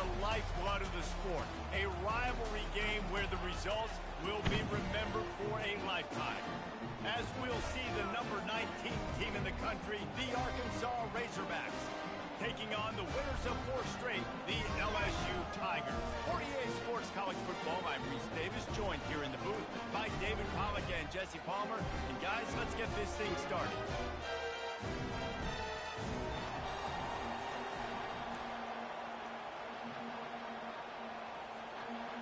the lifeblood of the sport. A rivalry game where the results will be remembered for a lifetime. As we'll see the number 19 team in the country, the Arkansas Razorbacks, taking on the winners of 4 straight, the LSU Tigers. 48 Sports College Football, I'm Reese Davis, joined here in the booth by David Pollack and Jesse Palmer. And guys, let's get this thing started.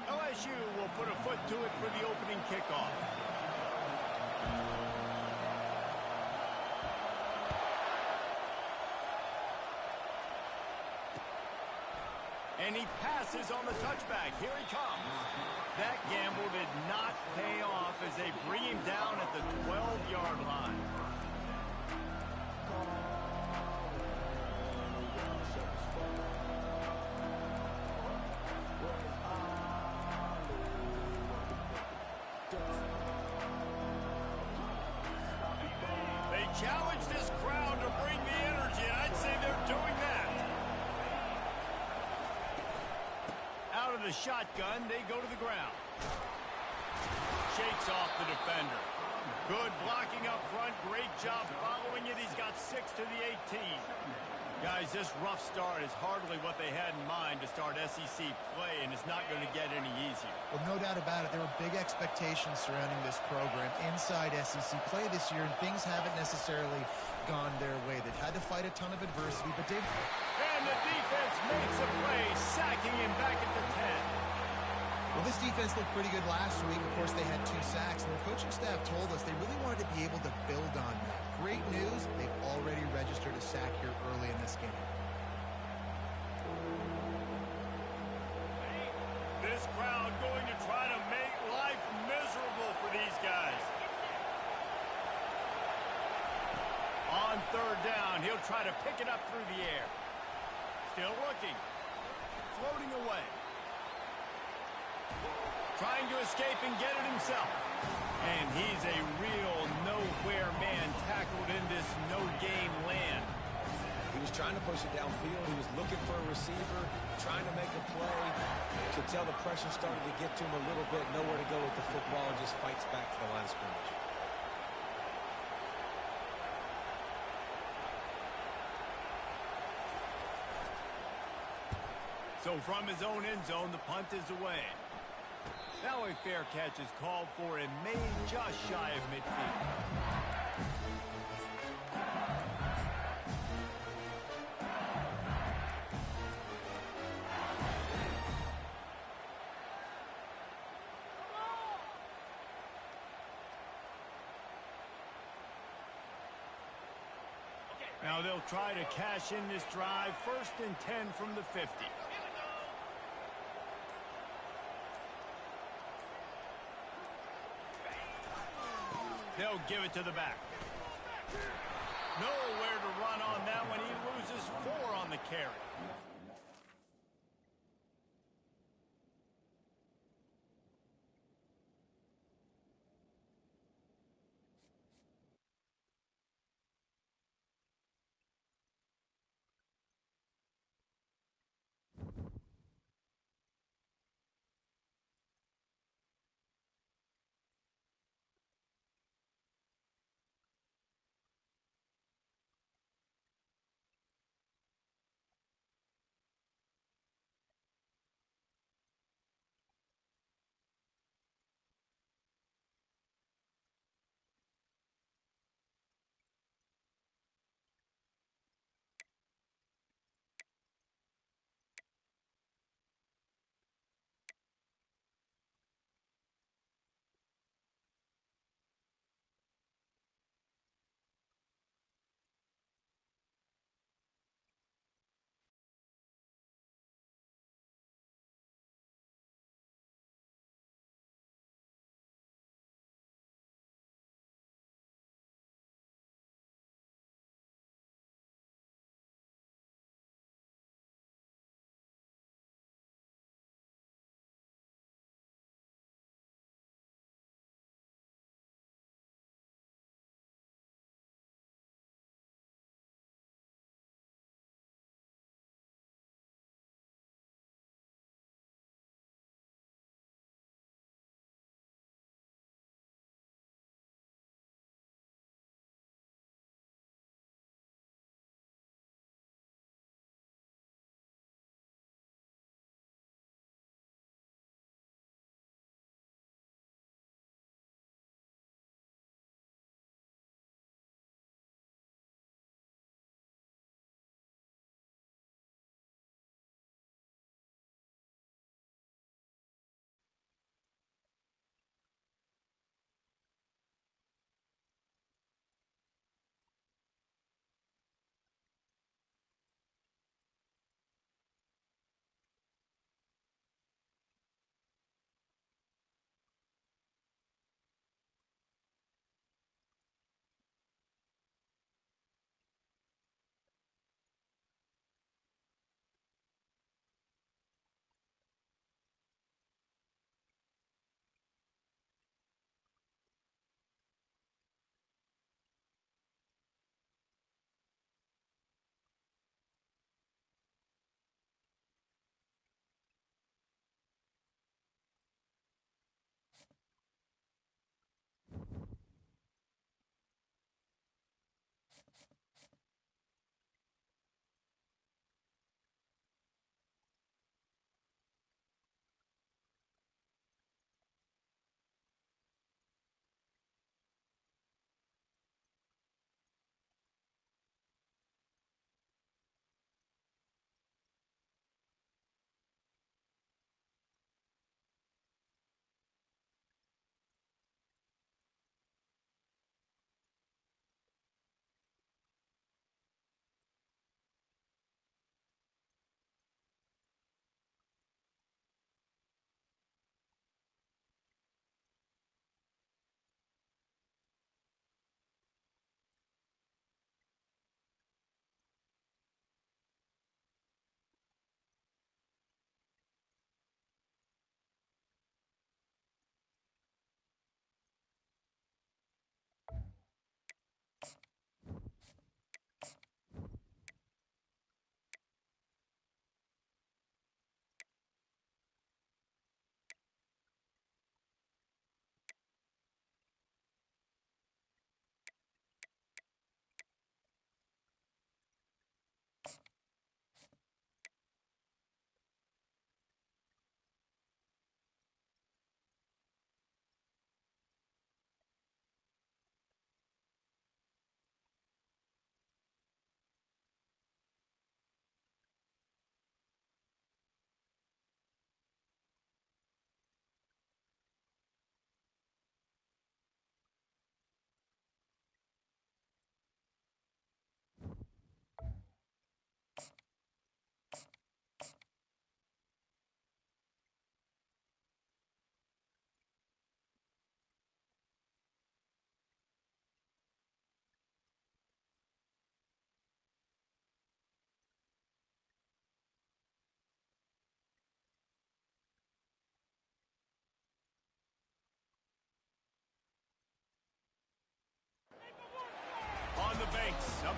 LSU will put a foot to it for the opening kickoff. And he passes on the touchback. Here he comes. That gamble did not pay off as they bring him down at the 12-yard line. They challenge this crowd to bring the energy, and I'd say they're doing that. Out of the shotgun, they go to the ground. Shakes off the defender. Good blocking up front. Great job following it. He's got 6 to the 18. Guys, this rough start is hardly what they had in mind to start SEC play, and it's not going to get any easier. Well, no doubt about it. There were big expectations surrounding this program inside SEC play this year, and things haven't necessarily gone their way. They've had to fight a ton of adversity, but they've... And the defense makes a play, sacking him back at the 10. Well, this defense looked pretty good last week. Of course, they had 2 sacks, and the coaching staff told us they really wanted to be able to build on that. Great news, they've already registered a sack here early in this game. This crowd going to try to make life miserable for these guys. On 3rd down, he'll try to pick it up through the air. Still looking. Floating away. Trying to escape and get it himself. And he's a real nowhere man tackled in this no-game land. He was trying to push it downfield. He was looking for a receiver, trying to make a play. Could tell the pressure started to get to him a little bit. Nowhere to go with the football, and just fights back to the line of scrimmage. So from his own end zone, the punt is away. Now a fair catch is called for and made just shy of midfield. Now they'll try to cash in this drive. 1st and 10 from the 50. They'll give it to the back. Nowhere to run on that one. He loses 4 on the carry.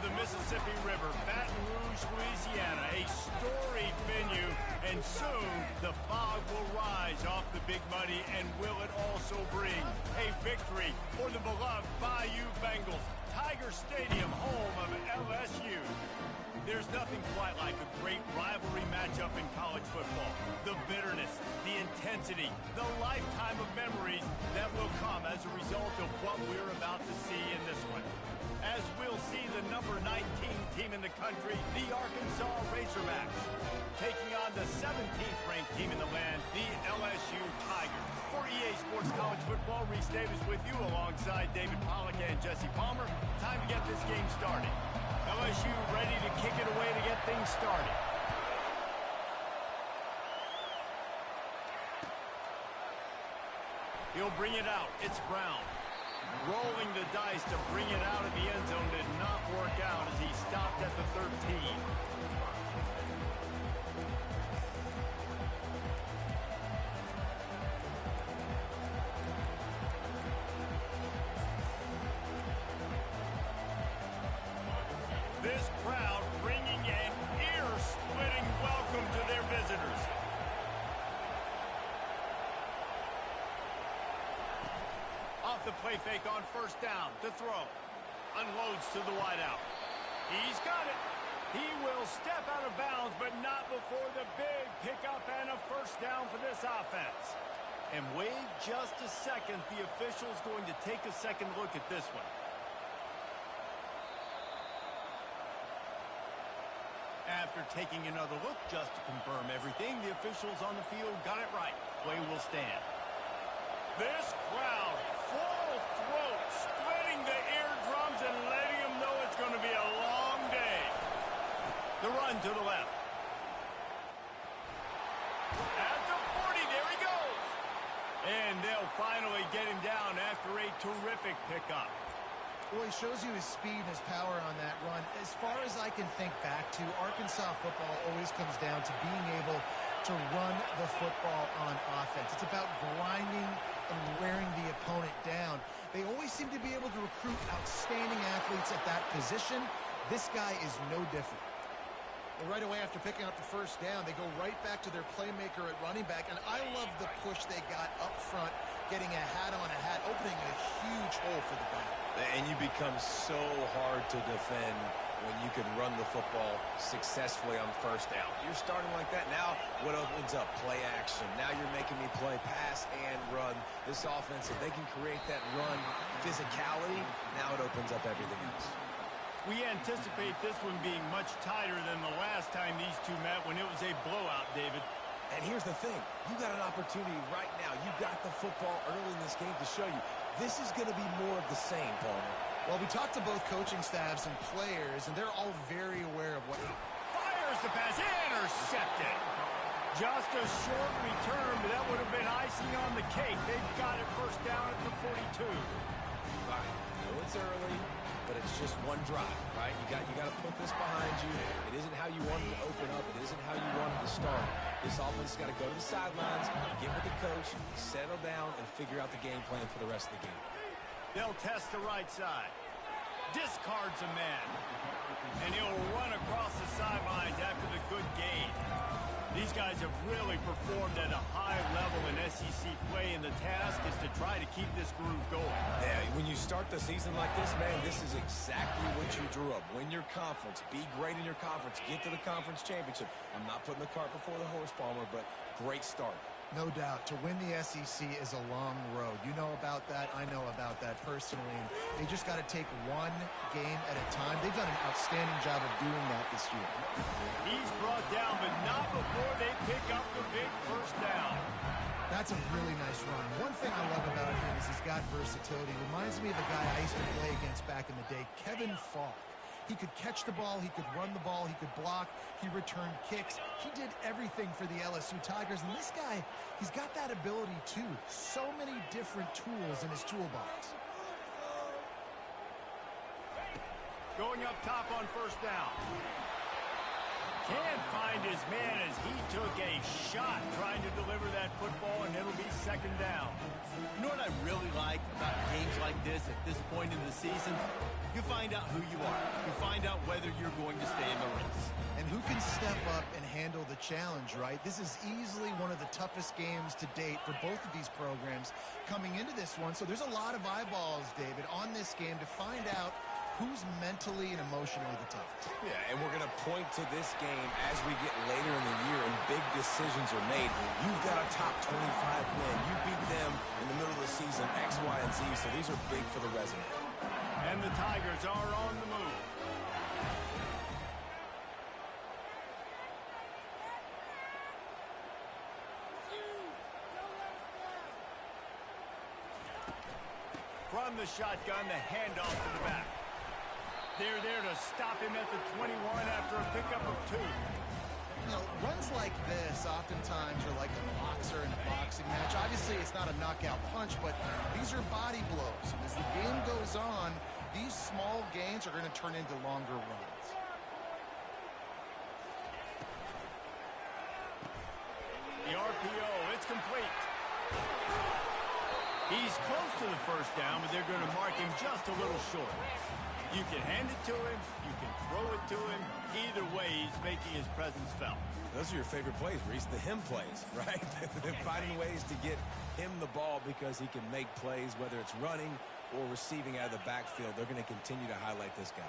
the Mississippi River, Baton Rouge, Louisiana, a storied venue, and soon the fog will rise off the Big Muddy, and will it also bring a victory for the beloved Bayou Bengals, Tiger Stadium, home of LSU. There's nothing quite like a great rivalry matchup in college football. The bitterness, the intensity, the lifetime of memories that will come as a result of what we're about to see in this one. As we'll see the number 19 team in the country, the Arkansas Razorbacks, taking on the 17th ranked team in the land, the LSU Tigers. For EA Sports College Football, Reese Davis with you alongside David Pollack and Jesse Palmer. Time to get this game started. LSU ready to kick it away to get things started. He'll bring it out. It's Brown. Rolling the dice to bring it out of the end zone did not work out as he stopped at the 13. This crowd bringing an ear-splitting welcome to their visitors. Off the play fake on first down to throw. Unloads to the wideout. He's got it. He will step out of bounds, but not before the big pickup and a first down for this offense. And wait just a second. The official's going to take a second look at this one. After taking another look just to confirm everything, the officials on the field got it right. Play will stand. This crowd, full throat, splitting the eardrums and letting them know it's going to be a long day. The run to the left. At the 40, there he goes. And they'll finally get him down after a terrific pickup. Well, he shows you his speed and his power on that run. As far as I can think back to, Arkansas football always comes down to being able to run the football on offense. It's about grinding and wearing the opponent down. They always seem to be able to recruit outstanding athletes at that position. This guy is no different. Well, right away after picking up the first down, they go right back to their playmaker at running back. And I love the push they got up front, getting a hat on a hat, opening a huge hole for the back. And you become so hard to defend when you can run the football successfully on first down. You're starting like that. Now what opens up? Play action. Now you're making me play pass and run. This offense, if they can create that run physicality, now it opens up everything else. We anticipate this one being much tighter than the last time these two met when it was a blowout, David. And here's the thing. You got an opportunity right now. You got the football early in this game to show you. This is going to be more of the same, Palmer. Well, we talked to both coaching staffs and players, and they're all very aware of what... Fires the pass, intercepted. Just a short return, but that would have been icing on the cake. They've got it first down at the 42. Right. I know it's early, but it's just one drive, right? You got to put this behind you. It isn't how you wanted to open up. It isn't how you wanted to start. This offense has got to go to the sidelines, get with the coach, settle down, and figure out the game plan for the rest of the game. They'll test the right side. Discards a man. And he'll run across the sidelines after the good gain. These guys have really performed at a high level in SEC play, and the task is to try to keep this groove going. Yeah, when you start the season like this, man, this is exactly what you drew up. Win your conference. Be great in your conference. Get to the conference championship. I'm not putting the cart before the horse, Palmer, but great start. No doubt. To win the SEC is a long road. You know about that. I know about that personally. And they just got to take one game at a time. They've done an outstanding job of doing that this year. He's brought down, but not before they pick up the big first down. That's a really nice run. One thing I love about him is he's got versatility. Reminds me of a guy I used to play against back in the day, Kevin Falk. He could catch the ball, he could run the ball, he could block, he returned kicks. He did everything for the LSU Tigers, and this guy, he's got that ability too. So many different tools in his toolbox. Going up top on first down. Can't find his man as he took a shot trying to deliver that football, and it'll be second down. You know what I really like about games like this at this point in the season, you find out who you are. You find out whether you're going to stay in the race. And who can step up and handle the challenge, right? This is easily one of the toughest games to date for both of these programs coming into this one. So there's a lot of eyeballs, David, on this game to find out who's mentally and emotionally the toughest. Yeah, and we're going to point to this game as we get later in the year and big decisions are made. You've got a top 25 win. You beat them in the middle of the season, X, Y, and Z, so these are big for the resume. And the Tigers are on the move. From the shotgun, the handoff to the back. They're there to stop him at the 21 after a pickup of 2. You know, runs like this oftentimes are like a boxer in a boxing match. Obviously, it's not a knockout punch, but these are body blows. And as the game goes on, these small gains are going to turn into longer runs. The RPO, it's complete. He's close to the first down, but they're going to mark him just a little short. You can hand it to him, you can throw it to him. Either way, he's making his presence felt. Those are your favorite plays, Reese, the him plays, right? They're finding ways to get him the ball because he can make plays, whether it's running or receiving out of the backfield. They're going to continue to highlight this guy.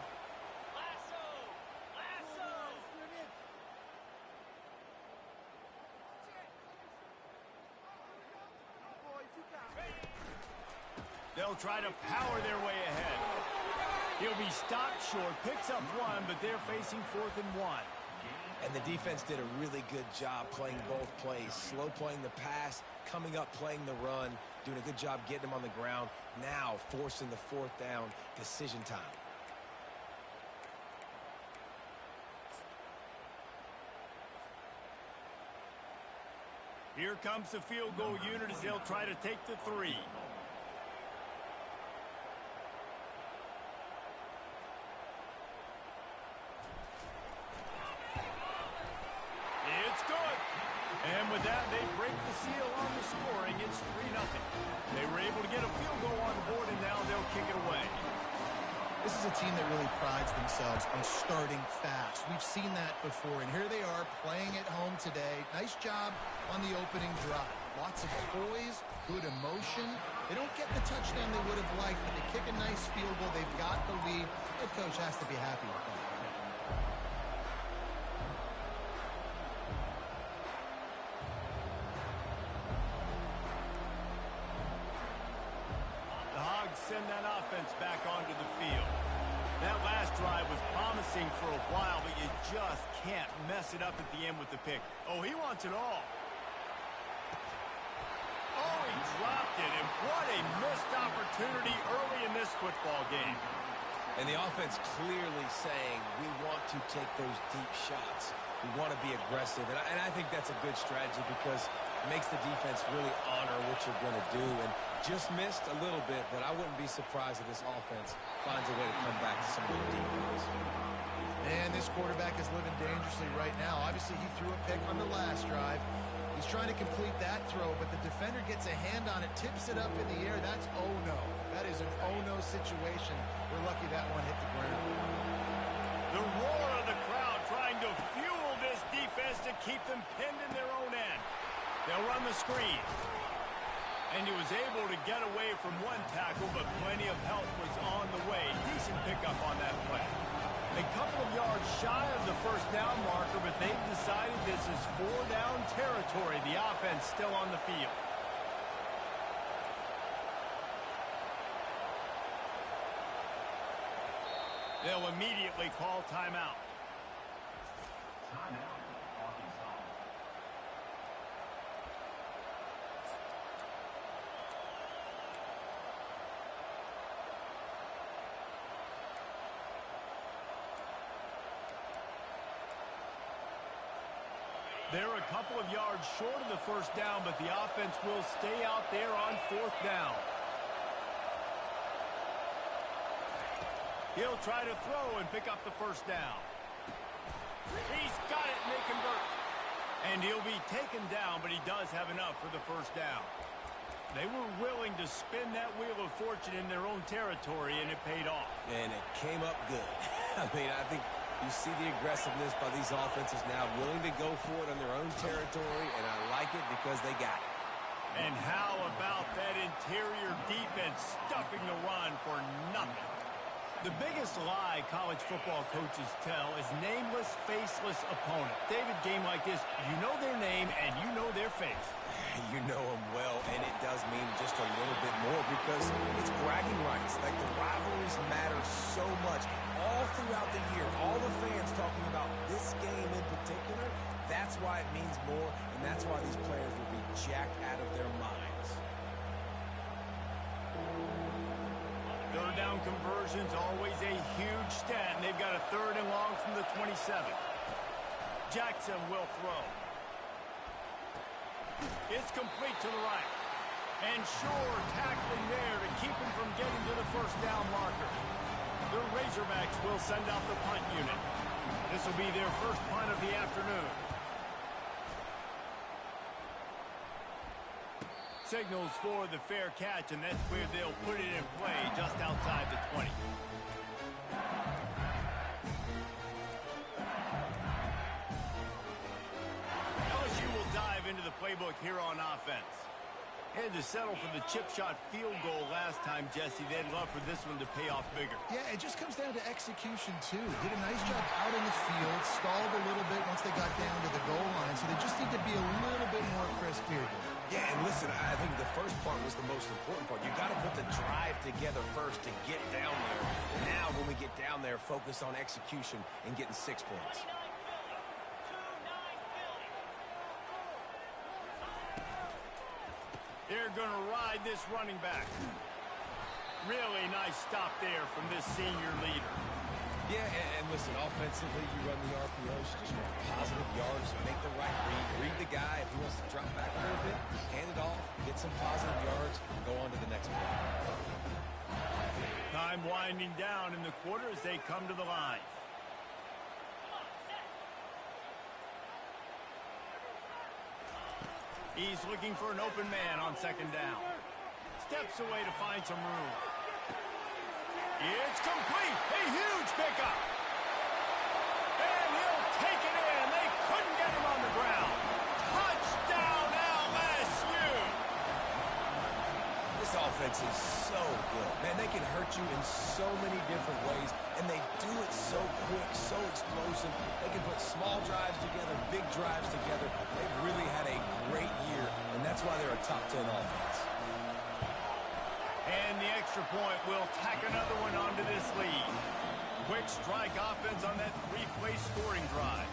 They'll try to power their way ahead. He'll be stopped short, picks up 1, but they're facing 4th and 1. And the defense did a really good job playing both plays. Slow playing the pass, coming up playing the run, doing a good job getting him on the ground. Now forcing the 4th down, decision time. Here comes the field goal unit as they'll try to take the 3. It's good. And with that, they break the seal on the scoring. It's 3-0. They were able to get a field goal on the board, and now they'll kick it away. This is a team that really prides themselves on starting fast. We've seen that before, and here they are playing at home today. Nice job on the opening drive. Lots of poise, good emotion. They don't get the touchdown they would have liked, but they kick a nice field goal. They've got the lead. Head coach has to be happy with that. Send that offense back onto the field. That last drive was promising for a while, but you just can't mess it up at the end with the pick. Oh, he wants it all. Oh, he dropped it, and what a missed opportunity early in this football game. And the offense clearly saying, we want to take those deep shots. We want to be aggressive, and I think that's a good strategy because it makes the defense really honor what you're going to do. And just missed a little bit, but I wouldn't be surprised if this offense finds a way to come back to some of the deep balls. And this quarterback is living dangerously right now. Obviously, he threw a pick on the last drive. He's trying to complete that throw, but the defender gets a hand on it, tips it up in the air. That's oh-no. That is an oh-no situation. We're lucky that one hit the ground. The roar of the crowd trying to fuel this defense to keep them pinned in their own end. They'll run the screen. And he was able to get away from one tackle, but plenty of help was on the way. Decent pickup on that play. A couple of yards shy of the first down marker, but they've decided this is 4-down territory. The offense still on the field. They'll immediately call timeout. Timeout, Arkansas. They're a couple of yards short of the first down, but the offense will stay out there on 4th down. He'll try to throw and pick up the first down. He's got it, and they convert. And he'll be taken down, but he does have enough for the first down. They were willing to spin that wheel of fortune in their own territory, and it paid off. And it came up good. I mean, I think you see the aggressiveness by these offenses now, willing to go for it on their own territory, and I like it because they got it. And how about that interior defense stuffing the run for nothing? The biggest lie college football coaches tell is nameless, faceless opponent. David, game like this, you know their name and you know their face. You know them well, and it does mean just a little bit more because it's bragging rights. Like, the rivalries matter so much all throughout the year. All the fans talking about this game in particular, that's why it means more, and that's why these players will be jacked out of their minds. Third down conversions, always a huge stat, and they've got a 3rd and long from the 27. Jackson will throw. It's complete to the right. And Shore tackling there to keep him from getting to the 1st down marker. The Razorbacks will send out the punt unit. This will be their first punt of the afternoon. Signals for the fair catch, and that's where they'll put it in play just outside the 20. LSU will dive into the playbook here on offense. Had to settle for the chip shot field goal last time, Jesse. They'd love for this one to pay off bigger. Yeah, it just comes down to execution, too. Did a nice job out in the field, stalled a little bit once they got down to the goal line, so they just need to be a little bit more crisp here. Yeah, and listen, I think the first part was the most important part. You got to put the drive together first to get down there. Now, when we get down there, focus on execution and getting 6 points. They're going to ride this running back. Really nice stop there from this senior leader. Yeah, and listen, offensively, you run the RPOs, you just want positive yards, make the right read the guy. If he wants to drop back a little bit, hand it off, get some positive yards, go on to the next play. Time winding down in the quarter as they come to the line. He's looking for an open man on 2nd down. Steps away to find some room. It's complete. A huge pickup. And he'll take it in. They couldn't get him on the ground. Touchdown, LSU. This offense is so good. Man, they can hurt you in so many different ways, and they do it so quick, so explosive. They can put small drives together, big drives together. They've really had a great year, and that's why they're a top 10 offense. And the extra point will tack another one onto this lead. Quick strike offense on that 3-play scoring drive.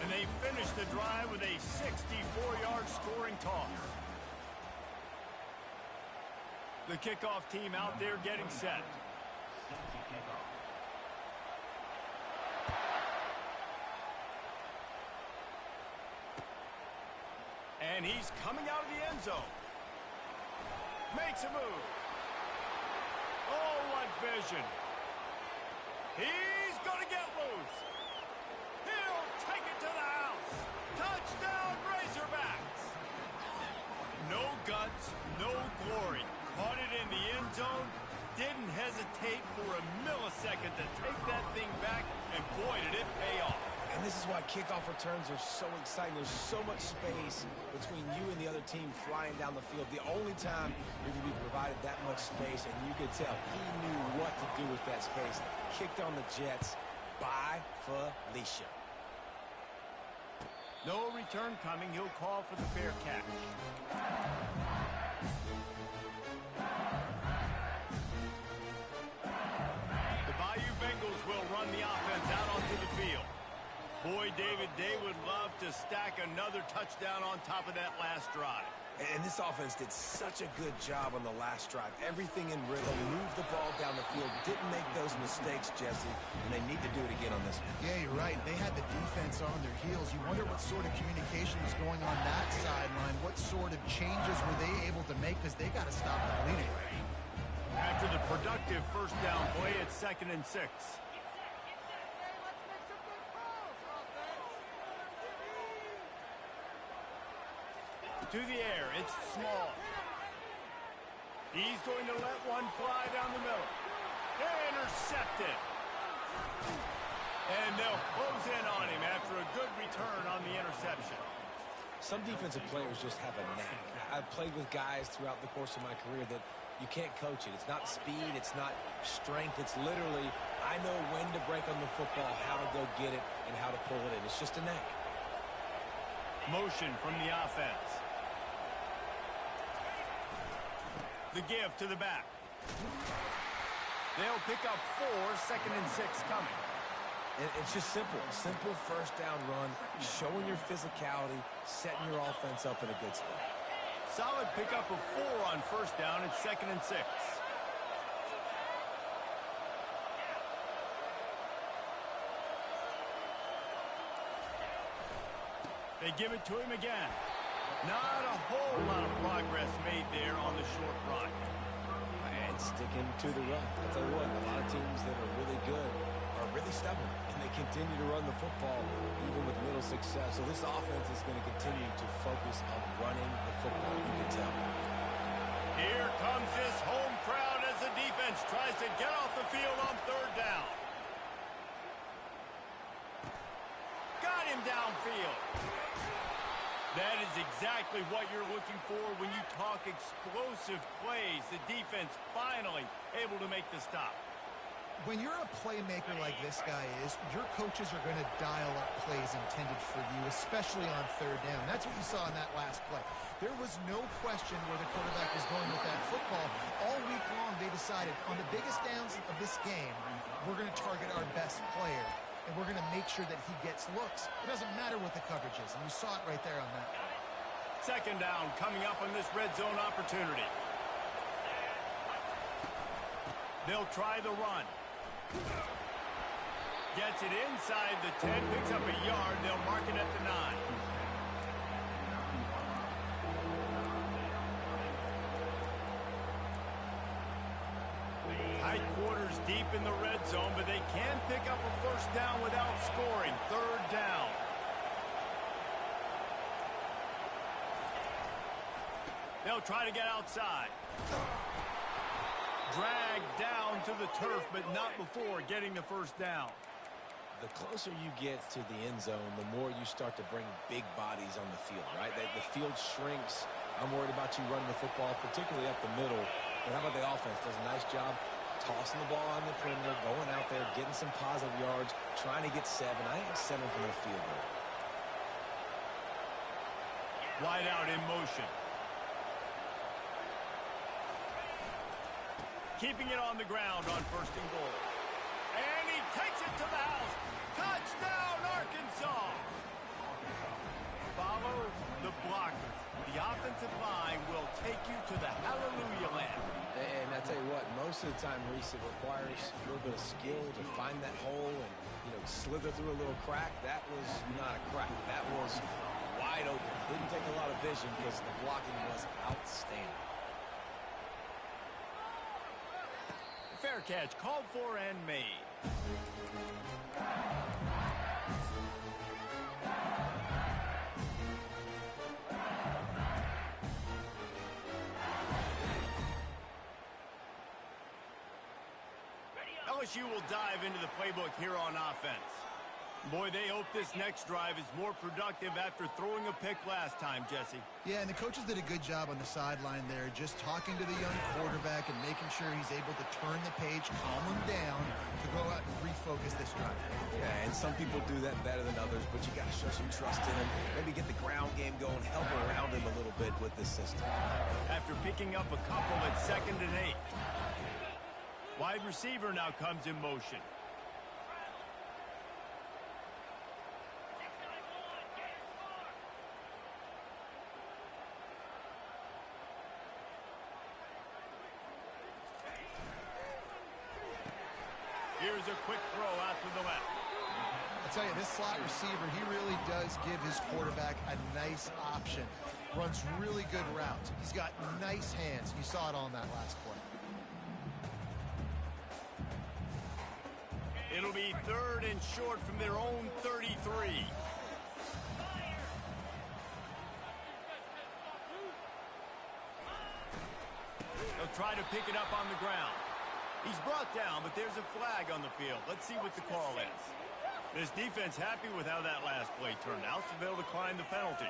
And they finish the drive with a 64-yard scoring toss. The kickoff team out there getting set. And he's coming out of the end zone. Makes a move. Oh, what vision. He's going to get loose. He'll take it to the house. Touchdown, Razorbacks. No guts, no glory. Caught it in the end zone. Didn't hesitate for a millisecond to take that thing back, and boy, did it pay off. And this is why kickoff returns are so exciting. There's so much space between you and the other team flying down the field. The only time you're going to be provided that much space, and you could tell he knew what to do with that space. Kicked on the Jets by Felicia. No return coming. He'll call for the fair catch. The Bayou Bengals will run the offense out onto the field. Boy, David, they would love to stack another touchdown on top of that last drive. And this offense did such a good job on the last drive. Everything in rhythm, moved the ball down the field, didn't make those mistakes, Jesse, and they need to do it again on this one. Yeah, you're right. They had the defense on their heels. You wonder what sort of communication was going on that sideline. What sort of changes were they able to make, because they got to stop the bleeding. After the productive first down play, it's 2nd and 6. To the air, it's Small. He's going to let one fly down the middle. Intercepted. And they'll close in on him after a good return on the interception. Some defensive players just have a knack. I've played with guys throughout the course of my career that you can't coach it. It's not speed. It's not strength. It's literally, I know when to break on the football, how to go get it, and how to pull it in. It's just a knack. Motion from the offense. The give to the back. They'll pick up 4, 2nd and 6 coming. It's just simple. Simple first down run, showing your physicality, setting your offense up in a good spot. Solid pickup of 4 on first down. It's 2nd and 6. They give it to him again. Not a whole lot of progress made there on the short run. And sticking to the run. I'll tell you what, a lot of teams that are really good are really stubborn, and they continue to run the football even with little success. So this offense is going to continue to focus on running the football, you can tell. Here comes this home crowd as the defense tries to get off the field on 3rd down. Got him downfield. That is exactly what you're looking for when you talk explosive plays. The defense finally able to make the stop. When you're a playmaker like this guy is, your coaches are going to dial up plays intended for you, especially on 3rd down. That's what you saw in that last play. There was no question where the quarterback was going with that football. All week long, they decided on the biggest downs of this game, we're going to target our best player, and we're going to make sure that he gets looks. It doesn't matter what the coverage is, and you saw it right there on that. 2nd down coming up on this red zone opportunity. They'll try the run. Gets it inside the 10, picks up a yard. They'll mark it at the 9. Tight quarters deep in the red zone, but they can pick up a first down without scoring. 3rd down. They'll try to get outside. Dragged down to the turf, but not before getting the first down. The closer you get to the end zone, the more you start to bring big bodies on the field, right? The field shrinks. I'm worried about you running the football, particularly up the middle. But how about the offense? Does a nice job tossing the ball on the perimeter, going out there, getting some positive yards, trying to get 7. I ain't settling for no field goal. Wide out in motion. Keeping it on the ground on 1st and goal. And he takes it to the house. Touchdown, Arkansas! Follow the blockers. The offensive line will take you to the hallelujah land. And I tell you what, most of the time, Reese, it requires a little bit of skill to find that hole and, slither through a little crack. That was not a crack. That was wide open. Didn't take a lot of vision because the blocking was outstanding. Fair catch, called for and made. LSU will dive into the playbook here on offense. Boy, they hope this next drive is more productive after throwing a pick last time, Jesse. Yeah, and the coaches did a good job on the sideline there, just talking to the young quarterback and making sure he's able to turn the page, calm him down, to go out and refocus this drive. Yeah, and some people do that better than others, but you got to show some trust in him. Maybe get the ground game going, help around him a little bit with this system. After picking up a couple at 2nd and 8. Wide receiver now comes in motion. Here's a quick throw out to the left. I tell you, this slot receiver, he really does give his quarterback a nice option. Runs really good routes. He's got nice hands. You saw it on that last play. It'll be 3rd and short from their own 33. They'll try to pick it up on the ground. He's brought down, but there's a flag on the field. Let's see what the call is. This defense happy with how that last play turned out, so they'll decline the penalty.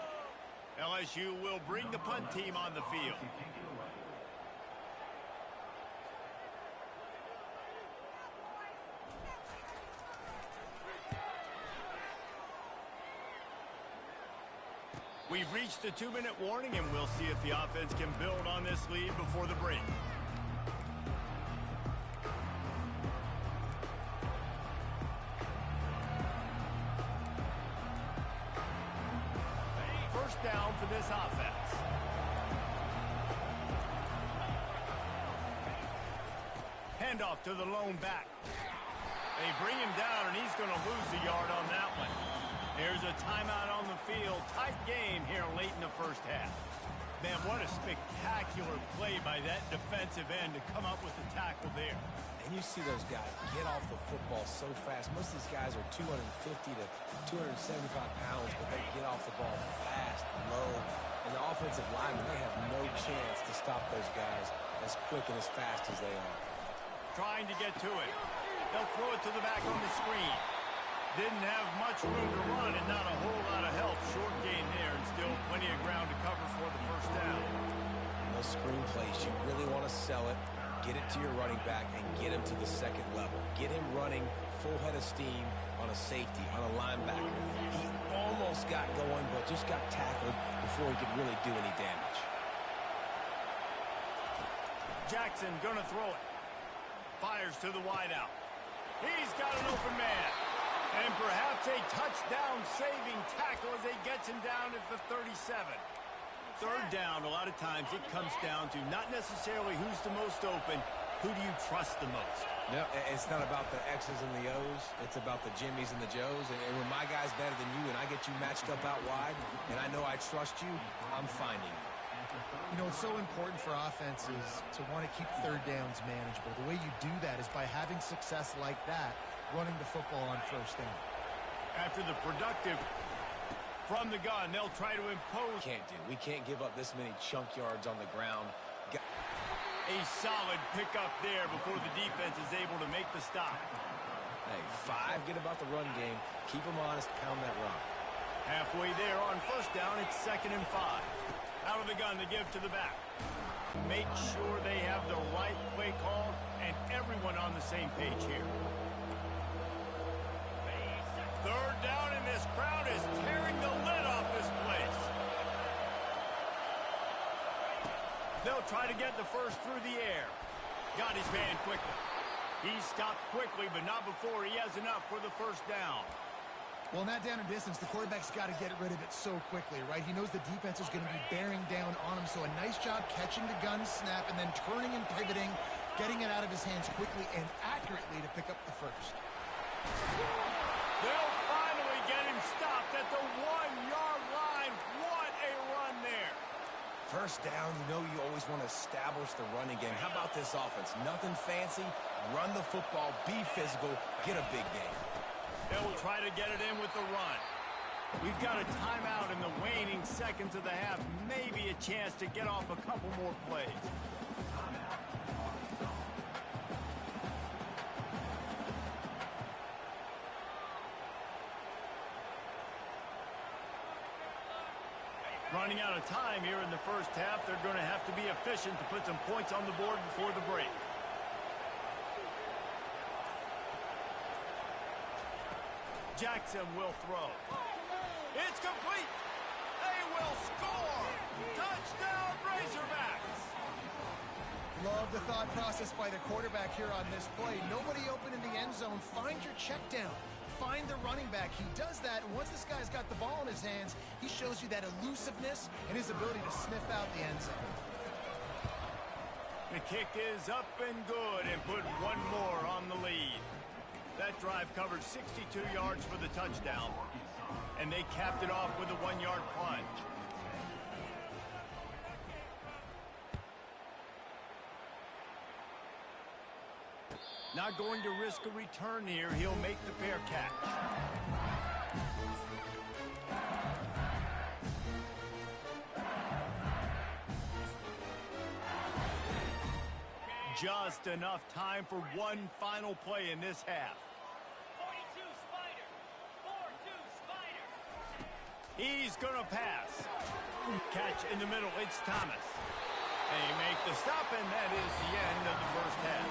LSU will bring the punt team on the field. We've reached the 2-minute warning, and we'll see if the offense can build on this lead before the break. First down for this offense. Handoff to the lone back. They bring him down, and he's going to lose a yard on that one. There's a timeout on the field. Tight game here late in the first half. Man, what a spectacular play by that defensive end to come up with the tackle there. And you see those guys get off the football so fast. Most of these guys are 250 to 275 pounds, but they get off the ball fast, low. And the offensive linemen, they have no chance to stop those guys as quick and as fast as they are. Trying to get to it. They'll throw it to the back on the screen. Didn't have much room to run and not a whole lot of help. Short gain there and still plenty of ground to cover for the first down. Those screen plays, you really want to sell it, get it to your running back, and get him to the second level. Get him running full head of steam on a safety, on a linebacker. He almost got going, but just got tackled before he could really do any damage. Jackson gonna throw it. Fires to the wideout. He's got an open man. And perhaps a touchdown-saving tackle as he gets him down at the 37. Third down, a lot of times it comes down to not necessarily who's the most open, who do you trust the most? No, it's not about the X's and the O's. It's about the Jimmies and the Joes. And when my guy's better than you and I get you matched up out wide, and I know I trust you, I'm finding you. You know, it's so important for offenses to want to keep third downs manageable. The way you do that is by having success like that, running the football on first down. After the productive from the gun, they'll try to impose. We can't give up this many chunk yards on the ground. A solid pickup there before the defense is able to make the stop. Hey, 5, get about the run game. Keep them honest, pound that rock. Halfway there on first down, it's 2nd and 5. Out of the gun to give to the back. Make sure they have the right play call and everyone on the same page here. Third down, and this crowd is tearing the lid off this place. They'll try to get the first through the air. Got his man quickly. He stopped quickly, but not before he has enough for the first down. Well, in that down and distance, the quarterback's got to get rid of it so quickly, right? He knows the defense is going to be bearing down on him, so a nice job catching the gun snap and then turning and pivoting, getting it out of his hands quickly and accurately to pick up the first. They'll finally get him stopped at the 1-yard line. What a run there. First down, you know you always want to establish the running game. How about this offense? Nothing fancy. Run the football, be physical, get a big game. They'll try to get it in with the run. We've got a timeout in the waning seconds of the half. Maybe a chance to get off a couple more plays. Running out of time here in the first half. They're going to have to be efficient to put some points on the board before the break. Jackson will throw. It's complete. They will score. Touchdown, Razorbacks. Love the thought process by the quarterback here on this play. Nobody open in the end zone. Find your check down. Find the running back. He does that, and once this guy's got the ball in his hands, he shows you that elusiveness and his ability to sniff out the end zone. The kick is up and good and put one more on the lead. That drive covered 62 yards for the touchdown, and they capped it off with a 1-yard plunge. Not going to risk a return here. He'll make the fair catch. just enough time for one final play in this half. 42 Spider. 4-2 Spider. He's going to pass. Catch in the middle. It's Thomas. They make the stop, and that is the end of the first half.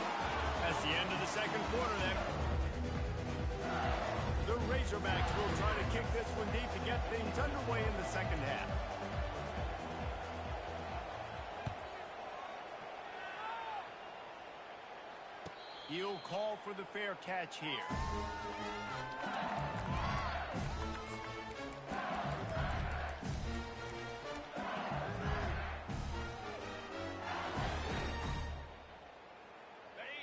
That's the end of the second quarter then. The Razorbacks will try to kick this one deep to get things underway in the second half. He'll call for the fair catch here.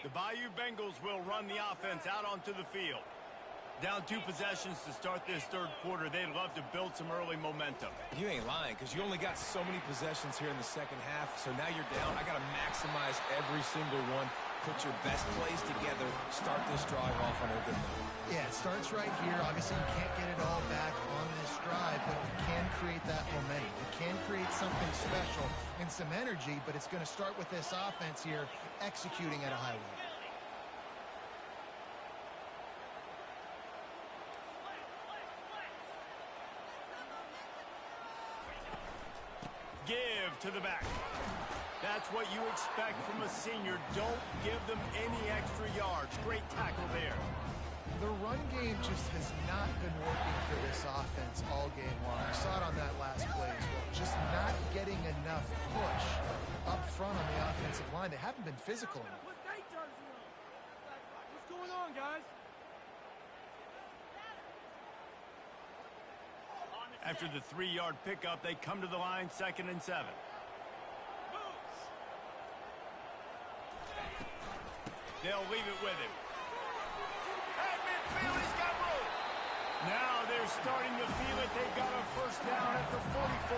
The Bayou Bengals will run the offense out onto the field. Down 2 possessions to start this third quarter. They'd love to build some early momentum. You ain't lying, because you only got so many possessions here in the second half, so now you're down. I got to maximize every single one. Put your best plays together. Start this drive off on a good note. Yeah, it starts right here. Obviously, you can't get it all back on this drive, but you can create that momentum. You can create something special and some energy, but it's going to start with this offense here executing at a high level. Give to the back. That's what you expect from a senior. Don't give them any extra yards. Great tackle there. The run game just has not been working for this offense all game long. You saw it on that last play as well. Just not getting enough push up front on the offensive line. They haven't been physical enough. What's going on, guys? After the 3-yard pickup, they come to the line, 2nd and 7. They'll leave it with him. At midfield, he's got room. Now they're starting to feel it. They've got a first down at the 44.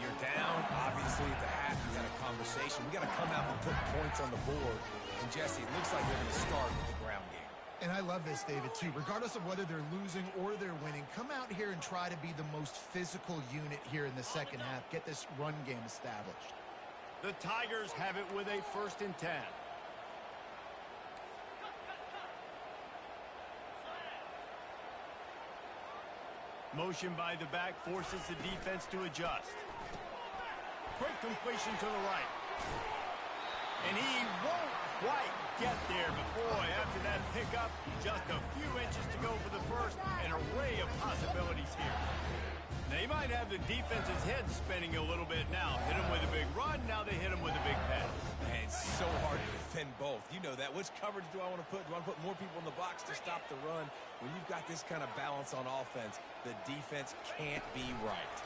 You're down, obviously, at the half. You got a conversation. We got to come out and put points on the board. And, Jesse, it looks like they're going to start with the ground game. And I love this, David, too. Regardless of whether they're losing or they're winning, come out here and try to be the most physical unit here in the second half. Get this run game established. The Tigers have it with a 1st and 10. Motion by the back forces the defense to adjust. Quick completion to the right. And he won't quite get there, but boy, after that pickup, just a few inches to go for the first. An array of possibilities here. They might have the defense's head spinning a little bit now. Hit him with a big run, now they hit him with a big pass. Man, it's so hard to defend both. You know that. Which coverage do I want to put? Do I want to put more people in the box to stop the run? When you've got this kind of balance on offense, the defense can't be right.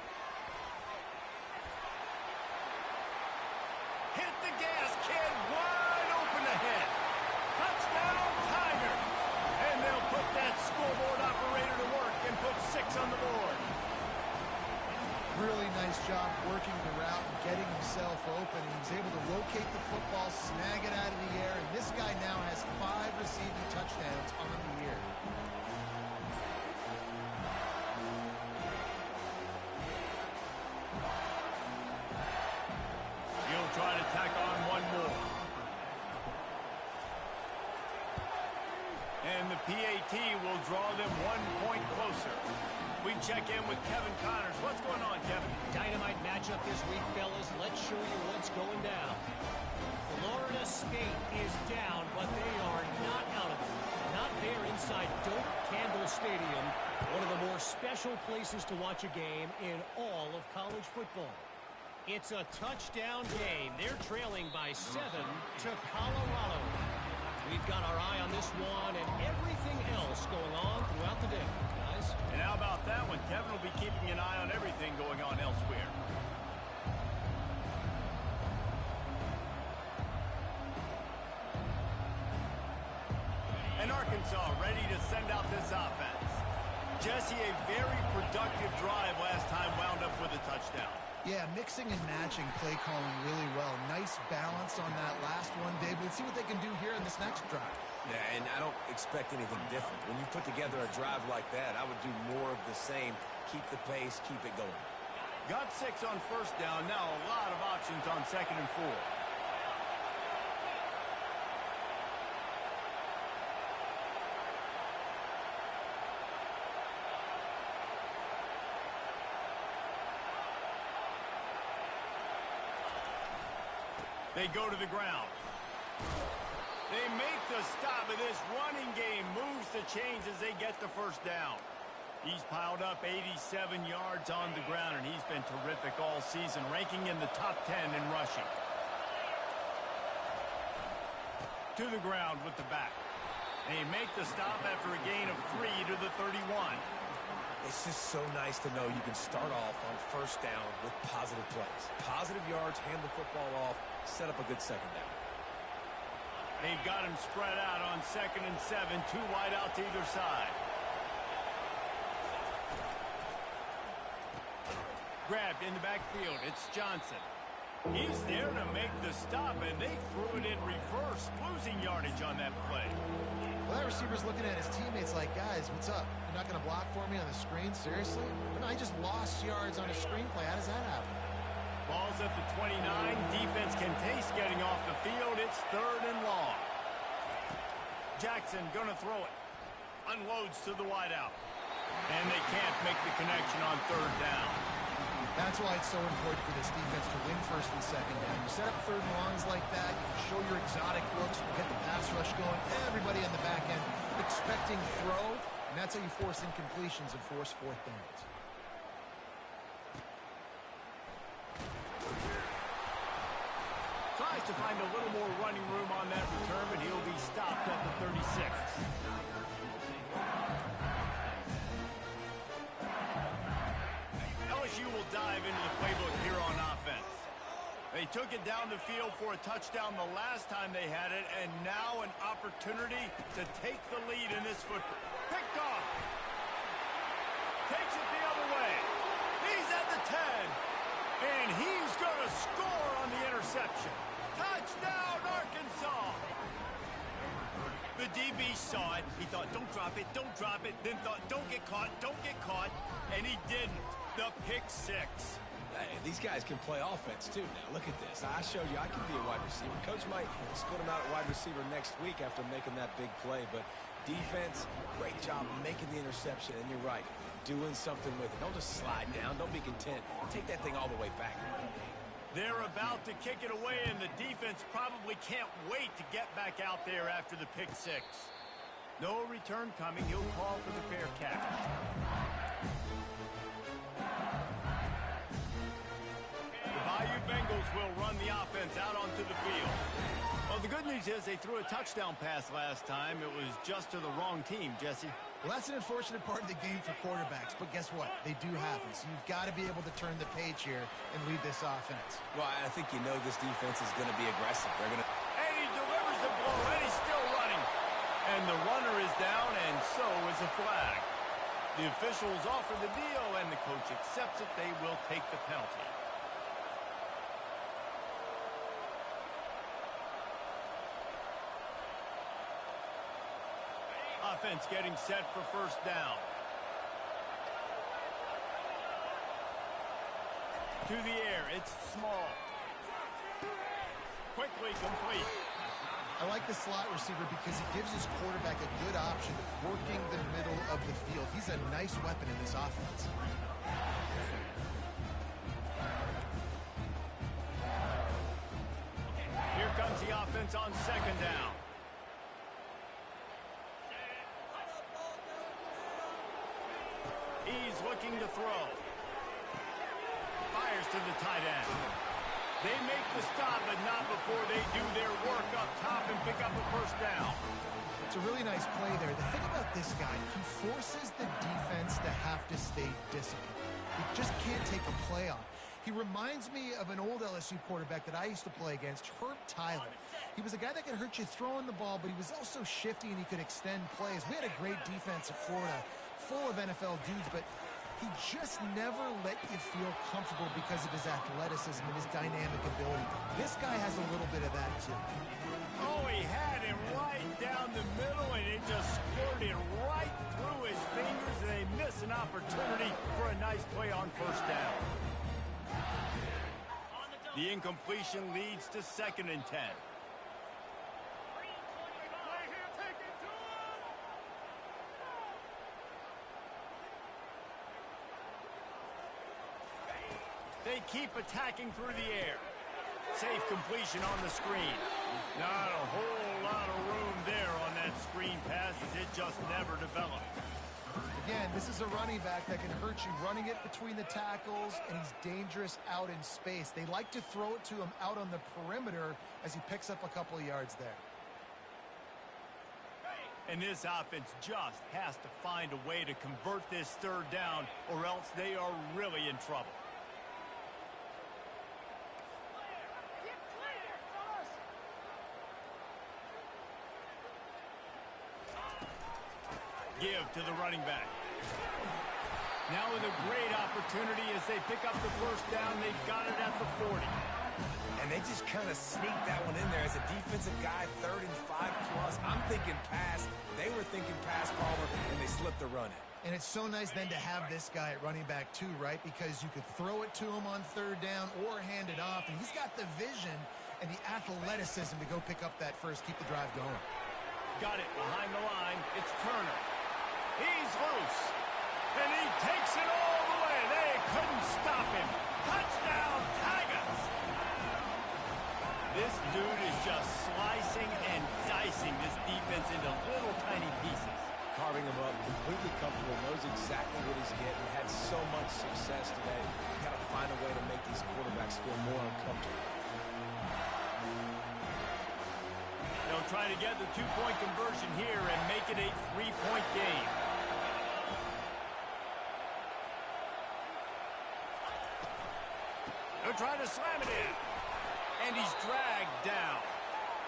Hit the gas, kid. Wide open ahead. Touchdown, Tiger. And they'll put that scoreboard operator to work and put 6 on the board. Really nice job working the route and getting himself open. He was able to locate the football, snag it out of the air, and this guy now has 5 receiving touchdowns on the year. He'll try to tack on one more. And the PAT will draw them 1 point closer. We check in with Kevin Connors. What's going on, Kevin? Dynamite matchup this week, fellas. Let's show you what's going down. Florida State is down, but they are not out of it. Not there inside Doak Campbell Stadium, one of the more special places to watch a game in all of college football. It's a touchdown game. They're trailing by 7 to Colorado. We've got our eye on this one and everything else going on throughout the day, guys. And how about that one? Kevin will be keeping an eye on everything going on elsewhere. And Arkansas ready to send out this offense. Jesse, a very productive drive last time wound up with a touchdown. Yeah, mixing and matching play calling really well. Nice balance on that last one, Dave. Let's see what they can do here in this next drive. Yeah, and I don't expect anything different. When you put together a drive like that, I would do more of the same. Keep the pace, keep it going. Got 6 on first down. Now a lot of options on 2nd and 4. They go to the ground. They make the stop, and this running game moves the chains as they get the first down. He's piled up 87 yards on the ground, and he's been terrific all season, ranking in the top 10 in rushing. To the ground with the back. They make the stop after a gain of 3 to the 31. It's just so nice to know you can start off on first down with positive plays. Positive yards, hand the football off, set up a good second down. They've got him spread out on 2nd and 7, 2 wide out to either side. Grabbed in the backfield, it's Johnson. He's there to make the stop, and they threw it in reverse, losing yardage on that play. Well, that receiver's looking at his teammates like, guys, what's up? You're not going to block for me on the screen? Seriously? No, I just lost yards on a screen play. How does that happen? Ball's at the 29. Defense can taste getting off the field. It's 3rd and long. Jackson going to throw it. Unloads to the wideout. And they can't make the connection on 3rd down. That's why it's so important for this defense to win 1st and 2nd down. You set up 3rd and longs like that, you can show your exotic looks, get the pass rush going, everybody on the back end expecting throw, and that's how you force incompletions and force 4th downs. Tries to find a little more running room on that return, but he'll be stopped at the 36. LSU will dive into the playbook here on offense. They took it down the field for a touchdown the last time they had it, and now an opportunity to take the lead in this football. Picked off. Takes it the other way. He's at the 10. And he's going to score on the interception. Touchdown, Arkansas. The DB saw it. He thought, don't drop it, don't drop it. Then thought, don't get caught, don't get caught. And he didn't. The pick 6. Hey, these guys can play offense, too. Now, look at this. I showed you I can be a wide receiver. Coach might split him out at wide receiver next week after making that big play. But defense, great job making the interception. And you're right, doing something with it. Don't just slide down. Don't be content. Take that thing all the way back. They're about to kick it away, and the defense probably can't wait to get back out there after the pick 6. No return coming. He'll call for the fair catch. The Bayou Bengals will run the offense out onto the field. Well, the good news is they threw a touchdown pass last time. It was just to the wrong team, Jesse. Well, that's an unfortunate part of the game for quarterbacks, but guess what? They do happen, so you've got to be able to turn the page here and lead this offense. Well, I think you know this defense is going to be aggressive. They're going to... And he delivers the blow, and he's still running. And the runner is down, and so is a flag. The officials offer the deal, and the coach accepts it. They will take the penalty. Offense getting set for 1st down. To the air, it's Small. Quickly complete. I like the slot receiver because he gives his quarterback a good option working the middle of the field. He's a nice weapon in this offense. Here comes the offense on 2nd down. He's looking to throw. Fires to the tight end. They make the stop, but not before they do their work up top and pick up a 1st down. It's a really nice play there. The thing about this guy, he forces the defense to have to stay disciplined. He just can't take a play off. He reminds me of an old LSU quarterback that I used to play against, Herb Tyler. He was a guy that could hurt you throwing the ball, but he was also shifty and he could extend plays. We had a great defense at Florida, full of NFL dudes, but he just never let you feel comfortable because of his athleticism and his dynamic ability. This guy has a little bit of that, too. Oh, he had him right down the middle, and it just squirted right through his fingers, and they miss an opportunity for a nice play on 1st down. The incompletion leads to 2nd and 10. They keep attacking through the air. safe completion on the screen. Not a whole lot of room there on that screen pass as it just never developed. Again, this is a running back that can hurt you running it between the tackles, and he's dangerous out in space. They like to throw it to him out on the perimeter as he picks up a couple of yards there. And this offense just has to find a way to convert this third down, or else they are really in trouble. Give to the running back. Now with a great opportunity as they pick up the first down. They've got it at the 40. And they just kind of sneaked that one in there as a defensive guy, 3rd and 5+. I'm thinking pass. They were thinking pass, Palmer, and they slipped the run in. And it's so nice then to have this guy at running back too, right? Because you could throw it to him on 3rd down or hand it off. And he's got the vision and the athleticism to go pick up that first, keep the drive going. Got it behind the line. It's Turner. He's loose. And he takes it all the way. They couldn't stop him. Touchdown, Tigers! This dude is just slicing and dicing this defense into little tiny pieces. Carving him up, completely comfortable, knows exactly what he's getting, had so much success today. Got to find a way to make these quarterbacks feel more uncomfortable. They'll try to get the 2-point conversion here and make it a 3-point game. They'll try to slam it in. And he's dragged down.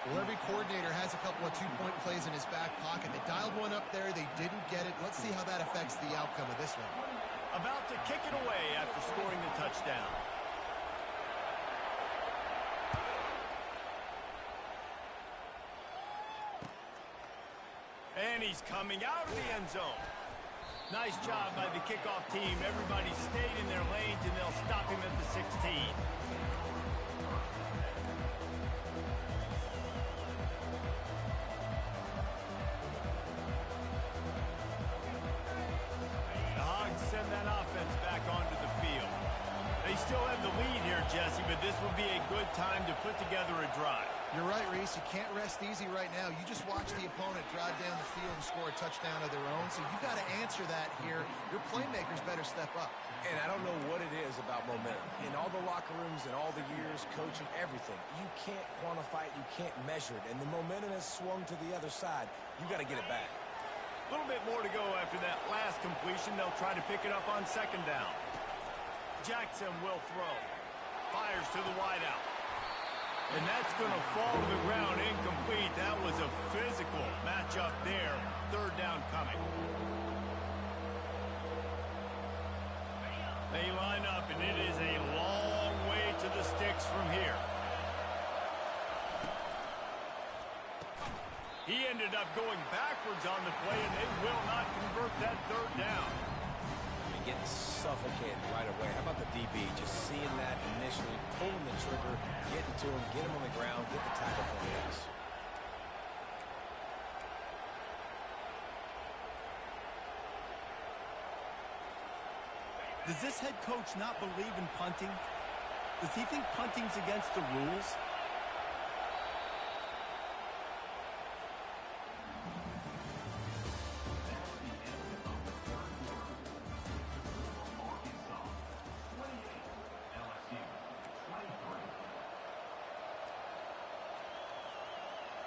Well, every coordinator has a couple of 2-point plays in his back pocket. They dialed one up there. They didn't get it. Let's see how that affects the outcome of this one. About to kick it away after scoring the touchdown. And he's coming out of the end zone. Nice job by the kickoff team. Everybody stayed in their lanes, and they'll stop him at the 16. The Hogs send that offense back onto the field. They still have the lead here, Jesse, but this will be a good time to put together a drive. You're right, Reese. You can't rest easy right now. You just watch the opponent drive down the field and score a touchdown of their own, so you got to answer that here. Your playmakers better step up. And I don't know what it is about momentum. In all the locker rooms and all the years, coaching, everything, you can't quantify it, you can't measure it. And the momentum has swung to the other side. You got to get it back. A little bit more to go after that last completion. They'll try to pick it up on 2nd down. Jackson will throw. Fires to the wideout. And that's going to fall to the ground incomplete. That was a physical matchup there. 3rd down coming. They line up, and it is a long way to the sticks from here. He ended up going backwards on the play, and they will not convert that 3rd down. Getting suffocated right away. How about the DB? Just seeing that initially, pulling the trigger, getting to him, get him on the ground, get the tackle for him. Does this head coach not believe in punting? Does he think punting's against the rules?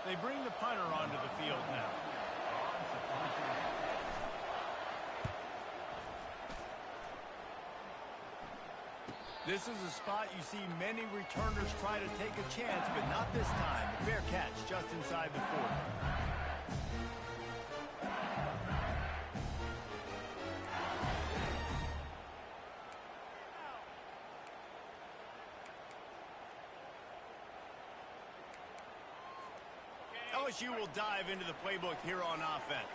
They bring the punter onto the field now. This is a spot you see many returners try to take a chance, but not this time. A fair catch just inside the 40. LSU will dive into the playbook here on offense.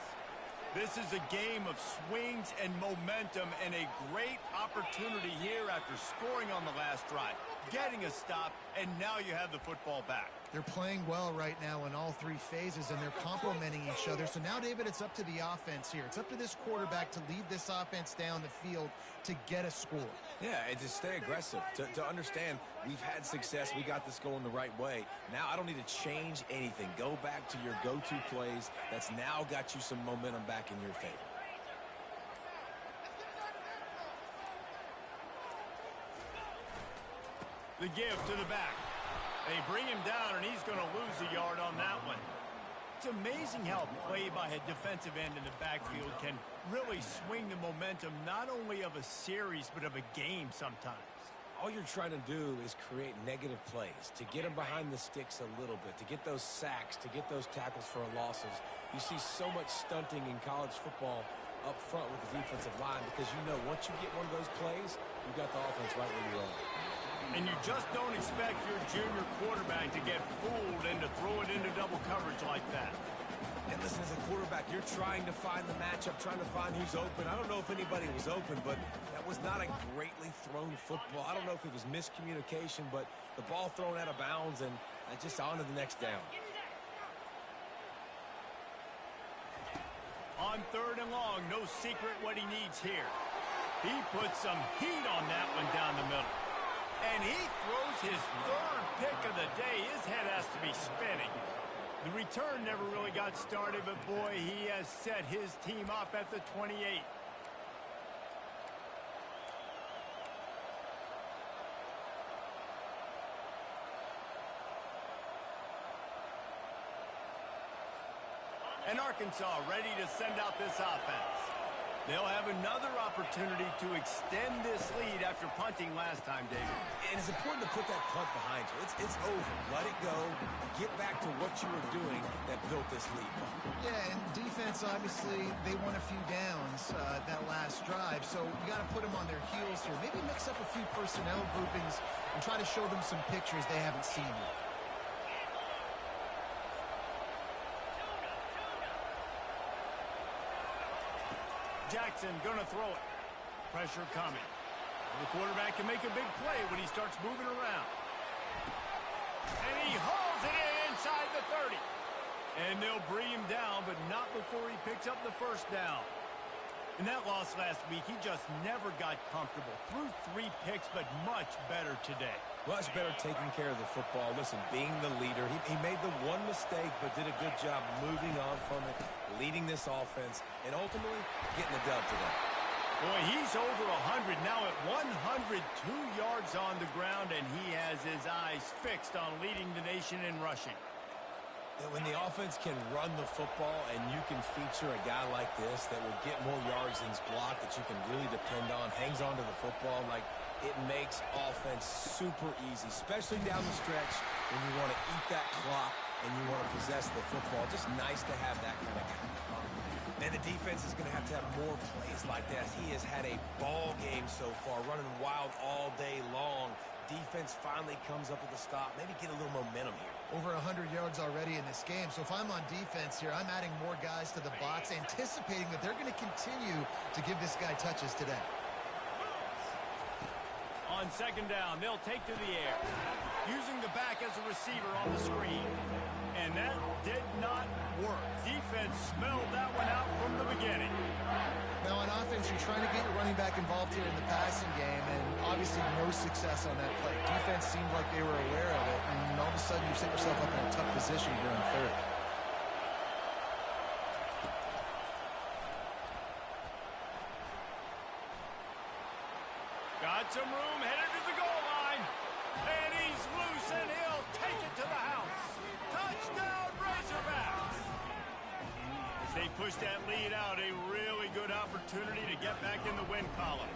This is a game of swings and momentum and a great opportunity here after scoring on the last drive. getting a stop, and now you have the football back. They're playing well right now in all three phases, and they're complementing each other. So now, David, it's up to the offense here. It's up to this quarterback to lead this offense down the field to get a score. Yeah, and to stay aggressive, to understand we've had success, we got this going the right way. Now I don't need to change anything. Go back to your go-to plays. That's now got you some momentum back in your favor. The give to the back. They bring him down, and he's going to lose a yard on that one. It's amazing how a play by a defensive end in the backfield can really swing the momentum not only of a series but of a game sometimes. All you're trying to do is create negative plays, to get them behind the sticks a little bit, to get those sacks, to get those tackles for losses. You see so much stunting in college football up front with the defensive line because you know once you get one of those plays, you've got the offense right where you are. And you just don't expect your junior quarterback to get fooled and to throw it into double coverage like that. And listen, as a quarterback, you're trying to find the matchup, trying to find who's open. I don't know if anybody was open, but that was not a greatly thrown football. I don't know if it was miscommunication, but the ball thrown out of bounds and just on to the next down. On 3rd and long, no secret what he needs here. He puts some heat on that one down the middle. And he throws his 3rd pick of the day. His head has to be spinning. The return never really got started, but boy, he has set his team up at the 28. And Arkansas ready to send out this offense. They'll have another opportunity to extend this lead after punting last time, David. And it's important to put that punt behind you. It's over. Let it go. Get back to what you were doing that built this lead. Yeah, and defense, obviously, they won a few downs that last drive, so you got to put them on their heels here. Maybe mix up a few personnel groupings and try to show them some pictures they haven't seen yet. Jackson going to throw it. Pressure coming. The quarterback can make a big play when he starts moving around. And he hauls it in inside the 30. And they'll bring him down, but not before he picks up the first down. In that loss last week, he just never got comfortable. Threw 3 picks, but much better today. Much better taking care of the football. Listen, being the leader, he made the one mistake, but did a good job moving on from it, leading this offense, and ultimately getting the dub today. Boy, he's over 100 now at 102 yards on the ground, and he has his eyes fixed on leading the nation in rushing. When the offense can run the football and you can feature a guy like this that will get more yards than his block that you can really depend on, hangs on to the football, like it makes offense super easy, especially down the stretch when you want to eat that clock and you want to possess the football. Just nice to have that kind of guy. And the defense is going to have more plays like that. He has had a ball game so far, running wild all day long. Defense finally comes up with a stop. Maybe get a little momentum here. Over 100 yards already in this game. So if I'm on defense here, I'm adding more guys to the box, anticipating that they're going to continue to give this guy touches today. On 2nd down, they'll take to the air, using the back as a receiver on the screen. And that did not work. Defense smelled that one out from the beginning. Now on offense, you're trying to get your running back involved here in the passing game, and obviously no success on that play. Defense seemed like they were aware of it, and all of a sudden you set yourself up in a tough position here on 3rd. Got some room, headed to the goal line. And he's loose, and he'll take it to the house. Touchdown, Razorbacks! As they push that lead out, a really good opportunity to get back in the win column.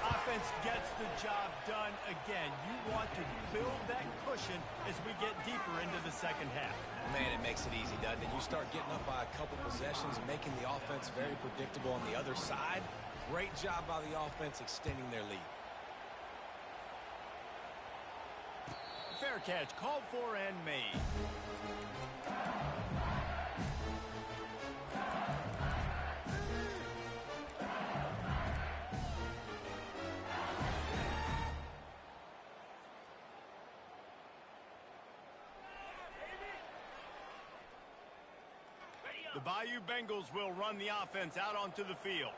Offense gets the job done again. You want to build that cushion as we get deeper into the second half. Man, it makes it easy, doesn't it? You start getting up by a couple possessions, making the offense very predictable on the other side. Great job by the offense extending their lead. Fair catch, called for and made. The Bayou Bengals will run the offense out onto the field.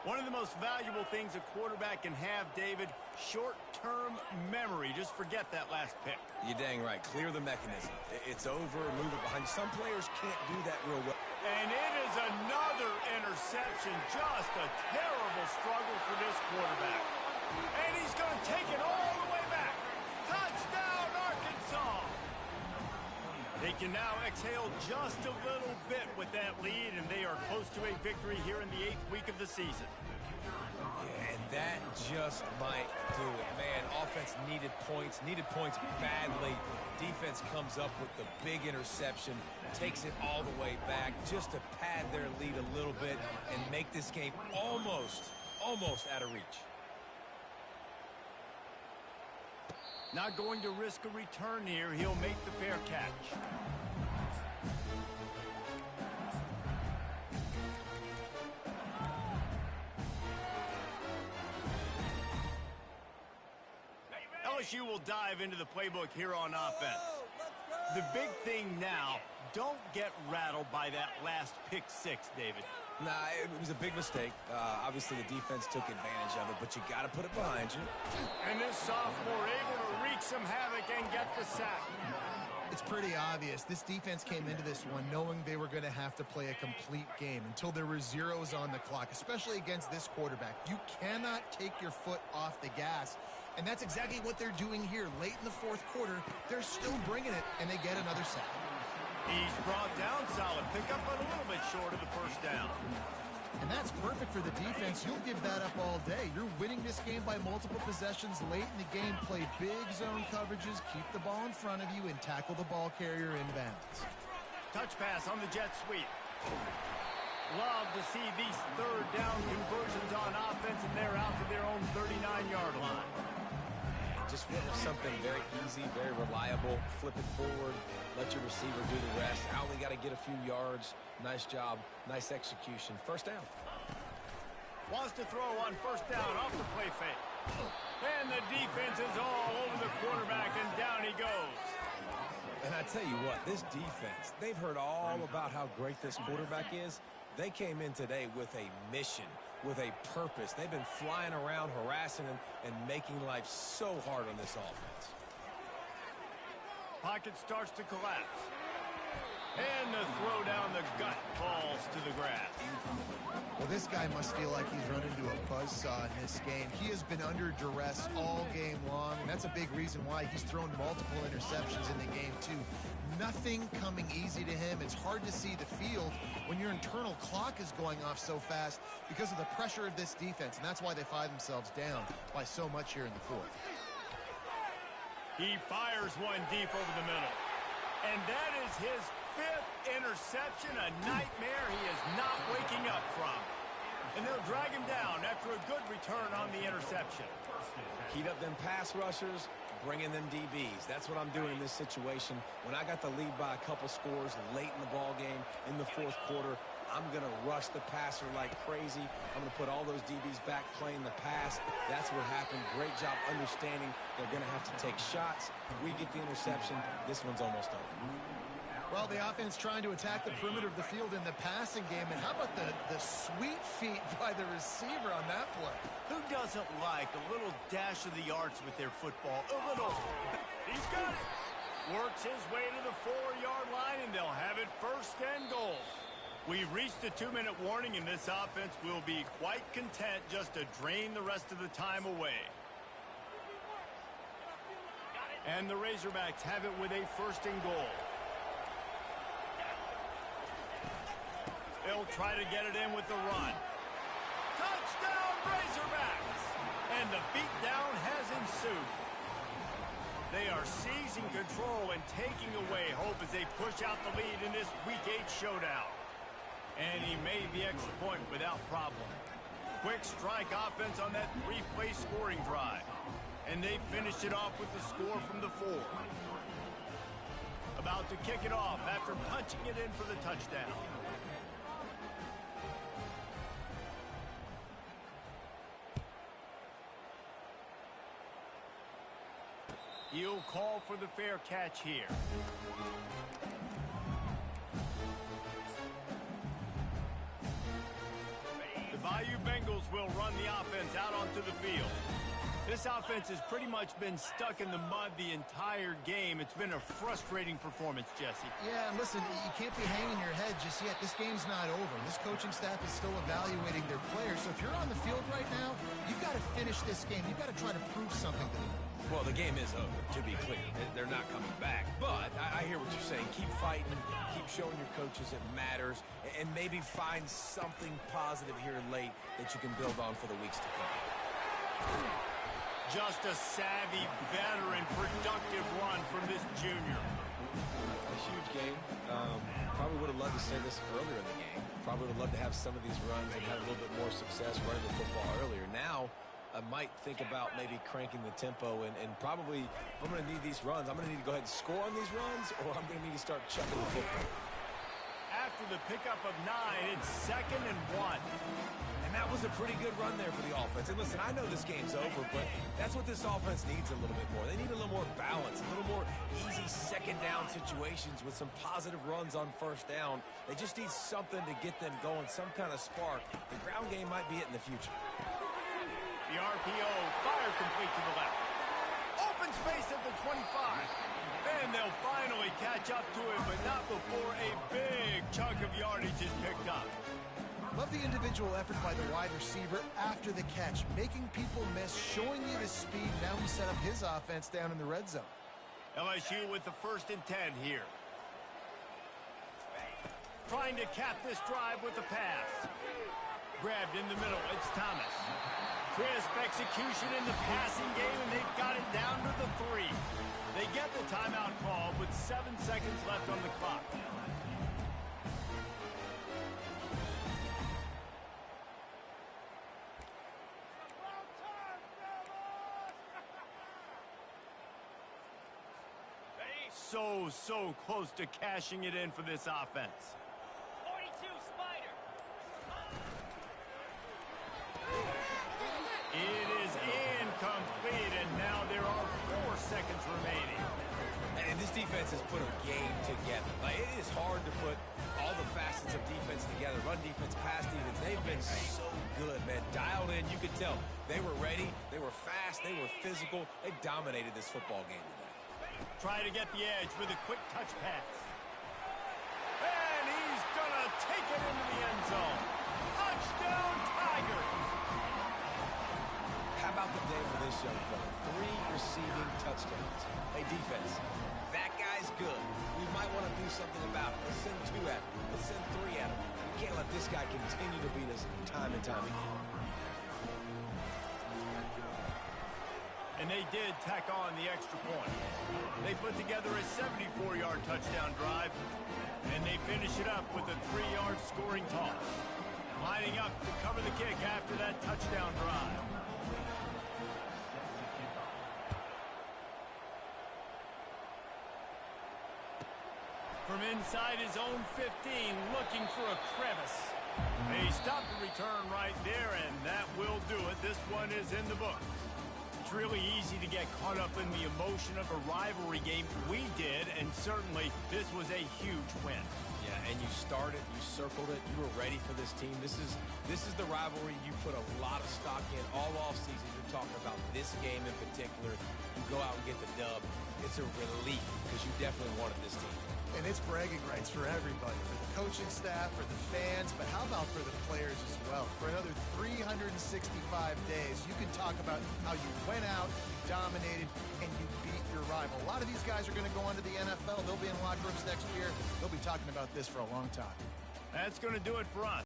One of the most valuable things a quarterback can have, David, short-term memory. Just forget that last pick. You're dang right. Clear the mechanism. It's over, move it behind you. Some players can't do that real well. And it is another interception. Just a terrible struggle for this quarterback. And he's going to take it all the way back. Touchdown, Arkansas! They can now exhale just a little bit with that lead, and they are close to a victory here in the 8th week of the season. Yeah, and that just might do it. Man, offense needed points badly. Defense comes up with the big interception, takes it all the way back just to pad their lead a little bit and make this game almost out of reach. Not going to risk a return here. He'll make the fair catch. LSU will dive into the playbook here on offense. The big thing now, don't get rattled by that last pick six, David. Nah, it was a big mistake. Obviously, the defense took advantage of it, but you got to put it behind you. And this sophomore able to wreak some havoc and get the sack. It's pretty obvious. This defense came into this one knowing they were going to have to play a complete game until there were zeros on the clock, especially against this quarterback. You cannot take your foot off the gas, and that's exactly what they're doing here. Late in the fourth quarter, they're still bringing it, and they get another sack. He's brought down solid pickup, but a little bit short of the first down. And that's perfect for the defense. You'll give that up all day. You're winning this game by multiple possessions late in the game. Play big zone coverages, keep the ball in front of you, and tackle the ball carrier inbounds. Touch pass on the jet sweep. Love to see these third down conversions on offense, and they're out to their own 39-yard line. Just went with something very easy, very reliable. Flip it forward, let your receiver do the rest. I only got to get a few yards. Nice job, nice execution. First down. Wants to throw on first down off the play fake. And the defense is all over the quarterback, and down he goes. And I tell you what, this defense, they've heard all about how great this quarterback is. They came in today with a mission, with a purpose. They've been flying around, harassing him, and making life so hard on this offense. Pocket starts to collapse. And the throw down the gut falls to the grass. Well, this guy must feel like he's run into a buzzsaw in this game. He has been under duress all game long, and that's a big reason why he's thrown multiple interceptions in the game, too. Nothing coming easy to him. It's hard to see the field when your internal clock is going off so fast because of the pressure of this defense, and that's why they find themselves down by so much here in the fourth. He fires one deep over the middle. And that is his fifth interception, a nightmare he is not waking up from. And they'll drag him down after a good return on the interception. Heat up them pass rushers, bring in them DBs. That's what I'm doing in this situation. When I got the lead by a couple scores late in the ball game in the fourth quarter, I'm going to rush the passer like crazy. I'm going to put all those DBs back playing the pass. That's what happened. Great job understanding they're going to have to take shots. We get the interception. This one's almost over. Well, the offense trying to attack the perimeter of the field in the passing game. And how about the sweet feet by the receiver on that play? Who doesn't like a little dash of the arts with their football? A little. He's got it. Works his way to the 4-yard line, and they'll have it first and goal. We've reached the 2-minute warning, and this offense will be quite content just to drain the rest of the time away. And the Razorbacks have it with a first and goal. They'll try to get it in with the run. Touchdown, Razorbacks! And the beatdown has ensued. They are seizing control and taking away hope as they push out the lead in this Week 8 showdown. And he made the extra point without problem. Quick strike offense on that 3-play scoring drive. And they finished it off with the score from the 4. About to kick it off after punching it in for the touchdown. He'll call for the fair catch here. LSU Bengals will run the offense out onto the field. This offense has pretty much been stuck in the mud the entire game. It's been a frustrating performance, Jesse. Yeah, and listen, you can't be hanging your head just yet. This game's not over. This coaching staff is still evaluating their players. So if you're on the field right now, you've got to finish this game. You've got to try to prove something to them. Well, the game is over, to be clear. They're not coming back. But I hear what you're saying. Keep fighting. Keep showing your coaches it matters. And maybe find something positive here late that you can build on for the weeks to come. Just a savvy, veteran, productive run from this junior. A huge game. Probably would have loved to say this earlier in the game. Probably would have loved to have some of these runs and have a little bit more success running the football earlier. Now, I might think about maybe cranking the tempo and probably, if I'm going to need these runs, I'm going to need to go ahead and score on these runs, or I'm going to need to start chucking the football. After the pickup of 9, it's 2nd and 1. And that was a pretty good run there for the offense. And listen, I know this game's over, but that's what this offense needs a little bit more. They need a little more balance, a little more easy second down situations with some positive runs on first down. They just need something to get them going, some kind of spark. The ground game might be it in the future. The RPO, fire complete to the left. Open space at the 25. And they'll finally catch up to him, but not before a big chunk of yardage is picked up. Love the individual effort by the wide receiver after the catch, making people miss, showing you the speed. Now he set up his offense down in the red zone. LSU with the 1st and 10 here. Trying to cap this drive with the pass. Grabbed in the middle, it's Thomas. Crisp execution in the passing game, and they've got it down to the 3. They get the timeout called with 7 seconds left on the clock. So close to cashing it in for this offense. 42, Spider. It is incomplete, and now there are 4 seconds remaining. And this defense has put a game together. Like, it is hard to put all the facets of defense together. Run defense, pass defense. They've been so good, man. Dialed in. You could tell they were ready. They were fast. They were physical. They dominated this football game today. Try to get the edge with a quick touch pass. And he's going to take it into the end zone. Touchdown, Tigers! How about the day for this young fella? 3 receiving touchdowns. Hey, defense, that guy's good. We might want to do something about it. Let's send 2 at him. Let's send 3 at him. We can't let this guy continue to beat us time and time again. And they did tack on the extra point. They put together a 74-yard touchdown drive, and they finish it up with a 3-yard scoring toss. Lining up to cover the kick after that touchdown drive. From inside his own 15, looking for a crevice. They stopped the return right there, and that will do it. This one is in the book. It's really easy to get caught up in the emotion of a rivalry game. We did, and certainly this was a huge win. Yeah, and you started, you circled it, you were ready for this team. This is the rivalry you put a lot of stock in all offseason. You're talking about this game in particular. You go out and get the dub. It's a relief because you definitely wanted this team. And it's bragging rights for everybody, for the coaching staff, for the fans, but how about for the players as well? For another 365 days, you can talk about how you went out, you dominated, and you beat your rival. A lot of these guys are going to go on to the NFL. They'll be in locker rooms next year. They'll be talking about this for a long time. That's going to do it for us.